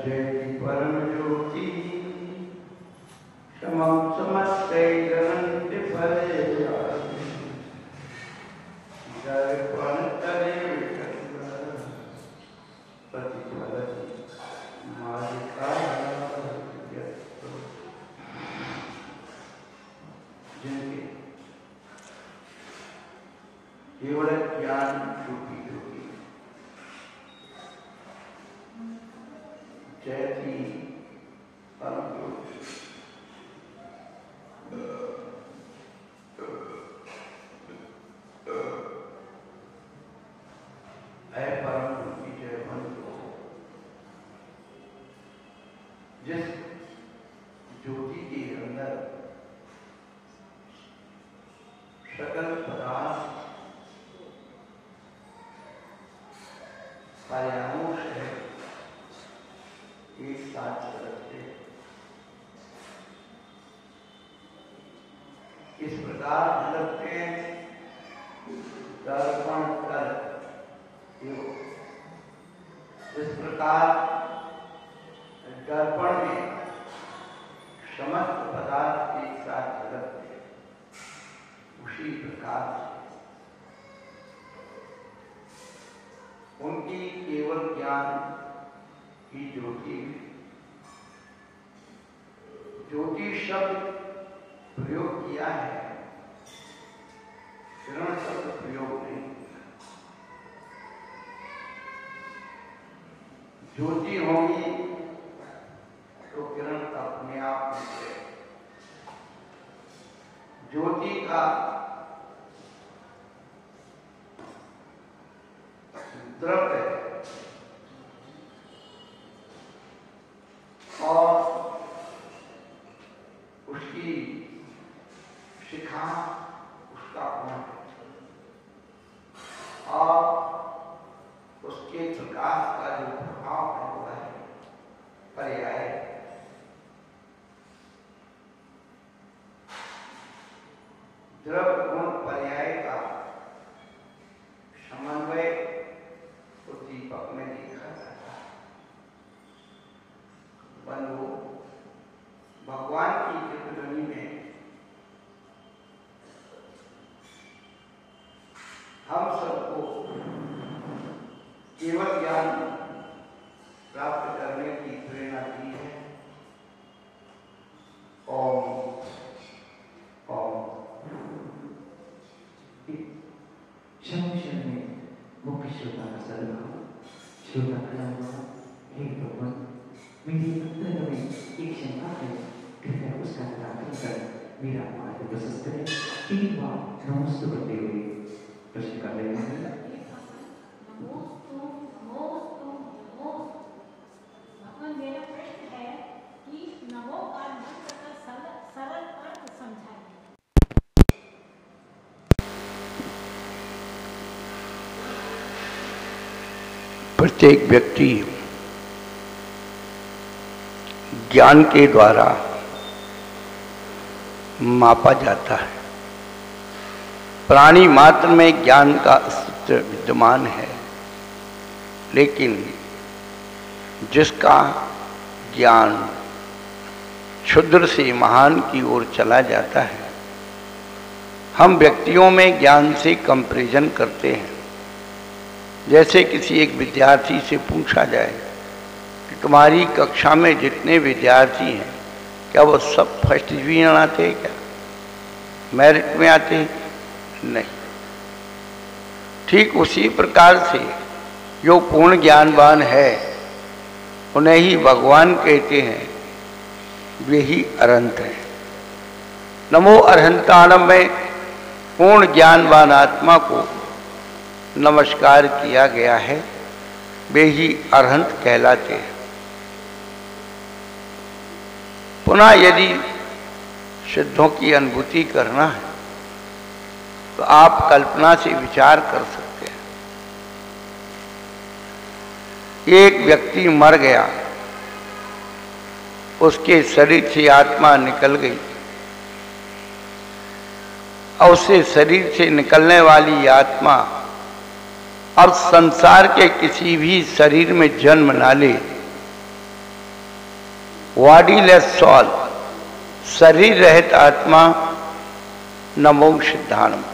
जयति परम ज्योति समम समस्तैरनंत फले दर्पण करे प्रतिफलति मालिका जिनके केवल ज्ञान रूपी ज्योति जयति परम ज्योति है परम ज्योति जय बंधु जिस ज्योति के अंदर सकल पदार्थ कार्यानुष है एक साथ चलते इस प्रकार लगते हैं दर्पण कर इस प्रकार दर्पण में समस्त पदार्थ एक साथ झलकते उसी प्रकार उनकी केवल ज्ञान की ज्योति ज्योति शब्द प्रयोग किया है, किरण शब्द प्रयोग नहीं। ज्योति होगी तो किरण अपने आप निकले। ज्योति का द्रव्य और उसकी शिखा उसका गुण और उसके प्रकाश का जो प्रभाव है वो है पर्याय। द्रव्य गुण पर्याय का समन्वय तो दीपक में देखा जाता है। बंधु भगवान की चित्रध्वनि में हम सबको केवल ज्ञान प्राप्त करने की प्रेरणा दी है। ओम ओम शमशर में मुख्य श्रोता का सदभाव श्रोता खड़ा हुआ। हे भगवान, मेरी अंतरंग में एक शंका है, कृपया उसका निराकरण कर मेरा मार्ग प्रशस्त करें। 3 बार नमस्ते करते हुए प्रश्न कर रहे हैं। भगवान, मेरा प्रश्न है कि नमो और मंत्र का सरल अर्थ समझाइए। प्रत्येक व्यक्ति ज्ञान के द्वारा मापा जाता है। प्राणी मात्र में ज्ञान का अस्तित्व विद्यमान है, लेकिन जिसका ज्ञान क्षुद्र से महान की ओर चला जाता है, हम व्यक्तियों में ज्ञान से कंपैरिजन करते हैं। जैसे किसी एक विद्यार्थी से पूछा जाए कि तुम्हारी कक्षा में जितने विद्यार्थी हैं क्या वो सब फर्स्ट डिवीजन आते हैं, क्या मेरिट में आते हैं? नहीं। ठीक उसी प्रकार से जो पूर्ण ज्ञानवान है उन्हें ही भगवान कहते हैं, वे ही अरहंत हैं। नमो अरहंताणम में पूर्ण ज्ञानवान आत्मा को नमस्कार किया गया है, वे ही अरहंत कहलाते हैं। पुनः यदि सिद्धों की अनुभूति करना है तो आप कल्पना से विचार कर सकते हैं। एक व्यक्ति मर गया, उसके शरीर से आत्मा निकल गई और उससे शरीर से निकलने वाली आत्मा अब संसार के किसी भी शरीर में जन्म ना ले, बॉडीलेस सॉल, शरीर रहित आत्मा, न मोक्ष सिद्धांत।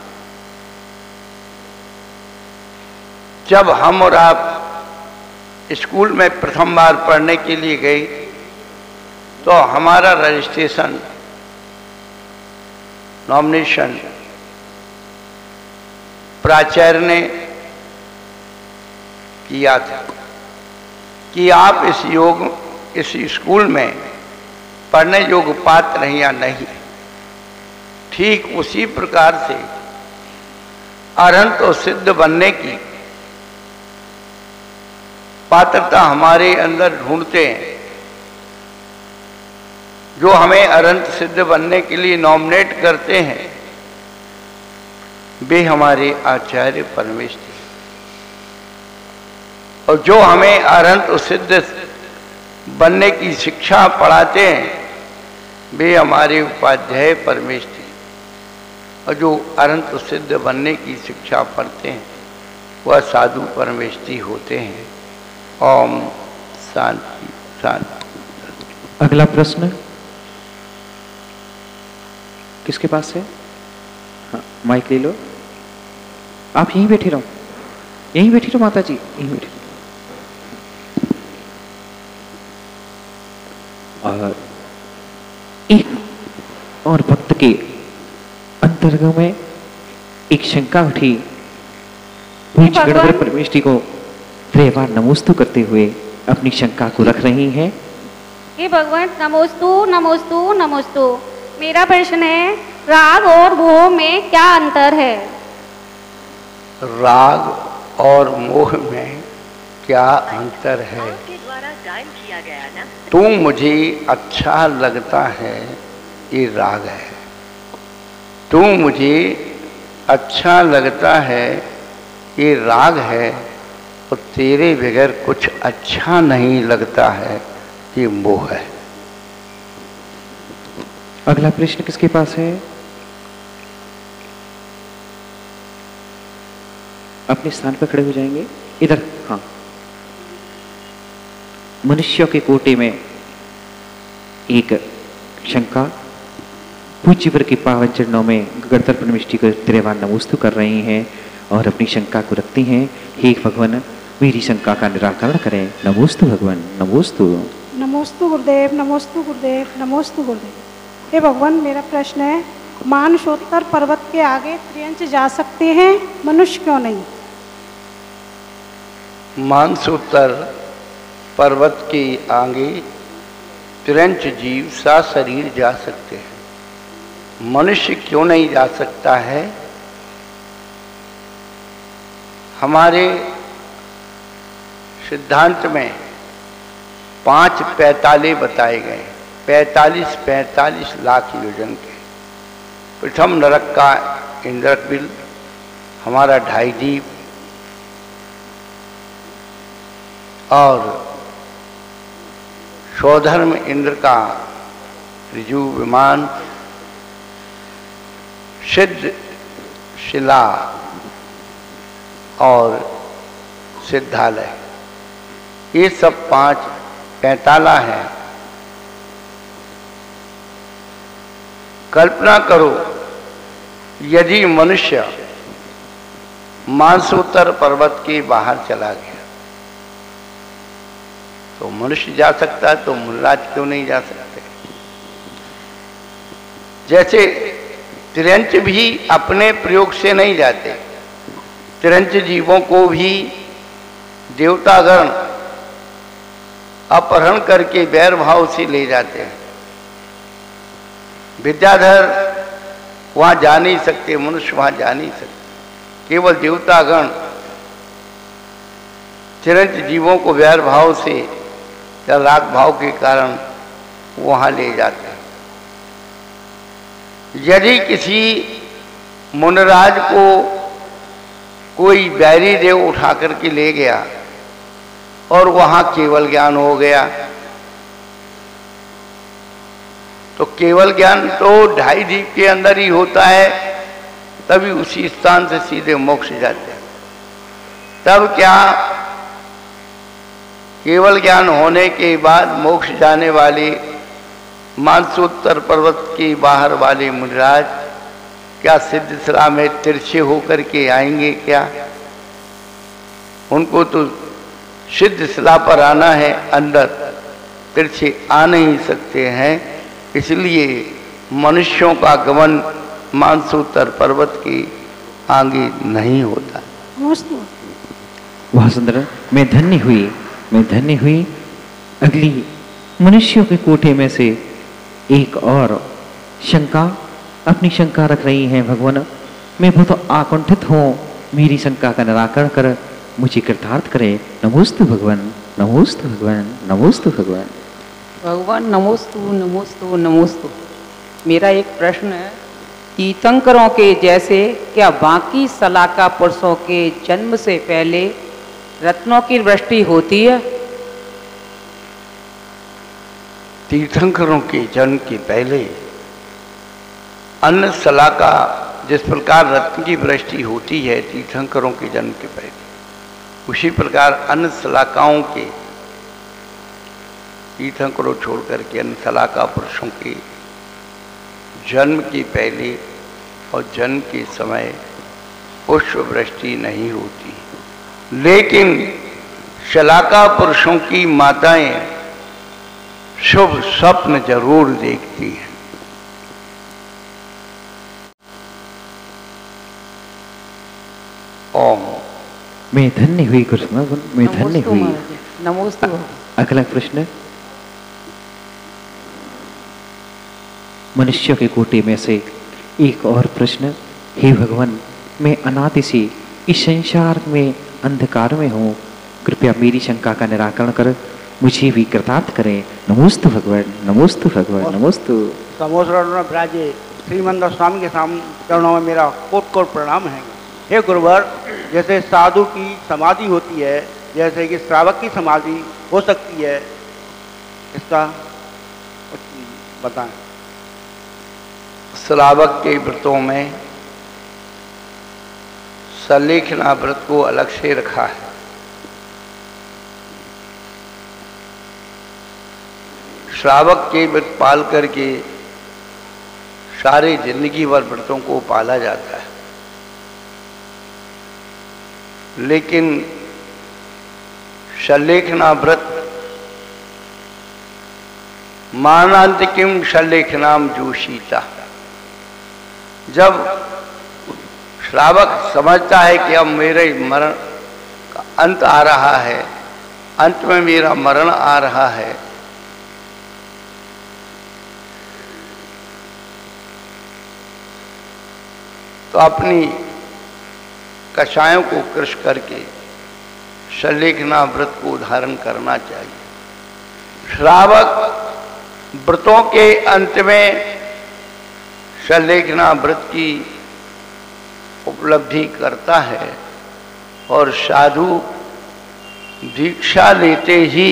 जब हम और आप स्कूल में प्रथम बार पढ़ने के लिए गए तो हमारा रजिस्ट्रेशन, नॉमिनेशन प्राचार्य ने किया था कि आप इस स्कूल में पढ़ने योग्य पात्र हैं या नहीं। ठीक उसी प्रकार से अरहंत और सिद्ध बनने की पात्रता हमारे अंदर ढूंढते हैं। जो हमें अरहंत सिद्ध बनने के लिए नॉमिनेट करते हैं वे हमारे आचार्य परमेश्वर, और जो हमें अरहंत और सिद्ध बनने की शिक्षा पढ़ाते हैं वे हमारे उपाध्याय परमेश्वर, और जो अरहंत और सिद्ध बनने की शिक्षा पढ़ते हैं वह साधु परमेश्वरी होते हैं। ओम शांति शांति। अगला प्रश्न किसके पास है? हाँ, माइक ले लो। आप यहीं बैठे रहो, यहीं बैठी रहो माता जी, यहीं बैठे रहो। और एक और भक्त के अंतर्गत में एक शंका उठी। पूज्य गणधर परमेश्वरी को त्रिवार नमोस्तु करते हुए अपनी शंका को रख रही हैं। हे भगवान, नमोस्तु नमोस्तु नमोस्तु। मेरा प्रश्न है, राग और मोह में क्या अंतर है? राग और मोह में क्या अंतर है? तू मुझे अच्छा लगता है, ये राग है। तू मुझे अच्छा लगता है, ये राग है। और तेरे बगैर कुछ अच्छा नहीं लगता है, ये मोह है। अगला प्रश्न किसके पास है? अपने स्थान पर खड़े हो जाएंगे। इधर, हाँ। मनुष्यों के कोटे में एक शंका पूज्य वर्ग के पावन चरणों में गणधर परमेश्वरी को त्रिवार नमोस्तु कर रही हैं और अपनी शंका को रखती हैं। हे भगवान, मेरी शंका का निराकरण करें। नमोस्तु भगवान, नमोस्तु। नमोस्तु गुरुदेव, नमोस्तु गुरुदेव, नमोस्तु गुरुदेव। हे भगवान, मेरा प्रश्न है, मानसोत्तर पर्वत के आगे त्रियंच जा सकते हैं, मनुष्य क्यों नहीं? मानसोत्तर पर्वत के आगे त्रियंच जीव सा शरीर जा सकते हैं, मनुष्य क्यों नहीं जा सकता है? हमारे सिद्धांत में 5 पैताले बताए गए, 45 लाख योजन के। प्रथम नरक का इंद्रकबिल, हमारा 2.5 दीप, और स्वधर्म इंद्र का ऋजु विमान, सिद्ध शिला और सिद्धालय, ये सब 5 पैताला है। कल्पना करो, यदि मनुष्य मानसोत्तर पर्वत के बाहर चला गया तो मनुष्य जा सकता है, तो मुल्लाज क्यों नहीं जा सकते? जैसे त्रियंच भी अपने प्रयोग से नहीं जाते, त्रियंच जीवों को भी देवतागण अपहरण करके वैर भाव से ले जाते हैं। विद्याधर वहां जा नहीं सकते, मनुष्य वहां जा नहीं सकते, केवल देवतागण चिरंत जीवों को वैर भाव से या राग भाव के कारण वहां ले जाते हैं। यदि किसी मुनराज को कोई बैरी देव उठा करके ले गया और वहां केवल ज्ञान हो गया, तो केवल ज्ञान तो 2.5 दीप के अंदर ही होता है, तभी उसी स्थान से सीधे मोक्ष जाते हैं। तब क्या केवल ज्ञान होने के बाद मोक्ष जाने वाले मानसोत्तर पर्वत के बाहर वाले मुनिराज क्या सिद्धशिला में तिरछे होकर के आएंगे क्या? उनको तो सिद्धशिला पर आना है, अंदर तिरछे आ नहीं सकते हैं। इसलिए मनुष्यों का गमन मानसोत्तर पर्वत के आगे नहीं होता। वह सुंदर, मैं धन्य हुई। अगली मनुष्यों के कोठे में से एक और शंका, अपनी शंका रख रही हैं भगवान। मैं बहुत आकुंठित हूँ, मेरी शंका का निराकरण कर मुझे कृतार्थ करे। नमोस्तु भगवान, नमोस्तु भगवान, नमोस्तु भगवान। भगवान नमोस्तु नमोस्तु नमोस्तु। मेरा एक प्रश्न है, तीर्थंकरों के जैसे क्या बाकी सलाका पुरुषों के जन्म से पहले रत्नों की वृष्टि होती है? तीर्थंकरों के जन्म के पहले अन्न सलाका जिस प्रकार रत्न की वृष्टि होती है तीर्थंकरों के जन्म के पहले, उसी प्रकार अन्न सलाकाओं के तीर्थंकरों छोड़ करके अन्न सलाका पुरुषों के जन्म के पहले और जन्म के समय पुष्प वृष्टि नहीं होती। लेकिन शलाका पुरुषों की माताएं शुभ स्वप्न जरूर देखती हैं। ओम। मैं धन्य हुई गुरुदेव, मैं धन्य हुई। नमोस्तु। अगला प्रश्न, मनुष्य के कोटे में से एक और प्रश्न। हे भगवान, मैं अनादि से इस संसार में अंधकार में हूँ, कृपया मेरी शंका का निराकरण कर मुझे भी कृतार्थ करें। नमोस्तु भगवान, नमोस्तु भगवान, नमोस्तु। समोसरण विराजे श्रीमंदर स्वामी के सामने चरणों में मेरा कोट कोट प्रणाम है। हे गुरुवर, जैसे साधु की समाधि होती है, जैसे कि श्रावक की समाधि हो सकती है, इसका बताएं। श्रावक के व्रतों में सलेखना व्रत को अलग से रखा है। श्रावक के व्रत पाल करके सारे जिंदगी भर व्रतों को पाला जाता है, लेकिन सलेखना व्रत मानांतिकिम सलेखनाम जोशीता। जब श्रावक समझता है कि अब मेरे मरण का अंत आ रहा है, अंत में मेरा मरण आ रहा है, तो अपनी कषायों को कृश करके सलेखना व्रत को धारण करना चाहिए। श्रावक व्रतों के अंत में सलेखना व्रत की उपलब्धि करता है और साधु दीक्षा लेते ही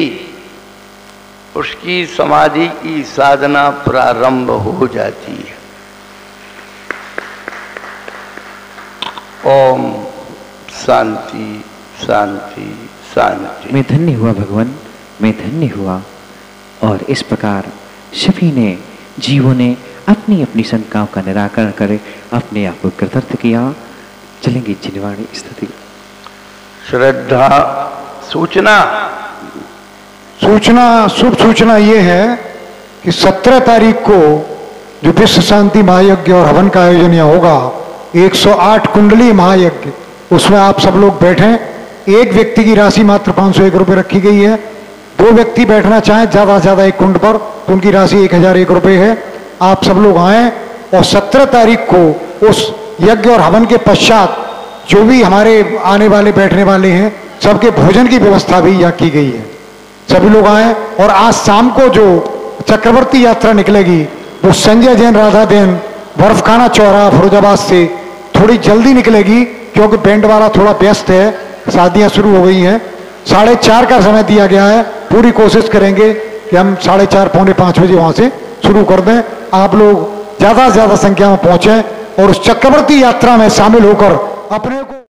उसकी समाधि की साधना प्रारंभ हो जाती है। ओम शांति शांति शांति। मैं धन्य हुआ भगवान, मैं धन्य हुआ। और इस प्रकार सभी ने जीवों ने अपनी अपनी शंकाओं का निराकरण करे अपने आप को कृतार्थ किया। चलेंगे जिनवाणी स्थिति। श्रद्धा सूचना शुभ सूचना ये है कि 17 तारीख को जो विश्व शांति महायज्ञ और हवन का आयोजन यहाँ होगा, 108 कुंडली महायज्ञ, उसमें आप सब लोग बैठें। एक व्यक्ति की राशि मात्र 501 रुपये रखी गई है। 2 व्यक्ति बैठना चाहें ज़्यादा से ज़्यादा एक कुंड पर तो उनकी राशि 1001 रुपये है। आप सब लोग आएँ और 17 तारीख को उस यज्ञ और हवन के पश्चात जो भी हमारे आने वाले बैठने वाले हैं सबके भोजन की व्यवस्था भी यहाँ की गई है। सभी लोग आएँ। और आज शाम को जो चक्रवर्ती यात्रा निकलेगी वो संजय जैन राधा जैन बर्फखाना चौराहा फिरोजाबाद से थोड़ी जल्दी निकलेगी, क्योंकि बैंड वाला थोड़ा व्यस्त है, शादियां शुरू हो गई हैं। 4:30 का समय दिया गया है। पूरी कोशिश करेंगे कि हम 4:30 पौने 5 बजे वहां से शुरू कर दें। आप लोग ज्यादा से ज्यादा संख्या में पहुंचे और उस चक्रवर्ती यात्रा में शामिल होकर अपने को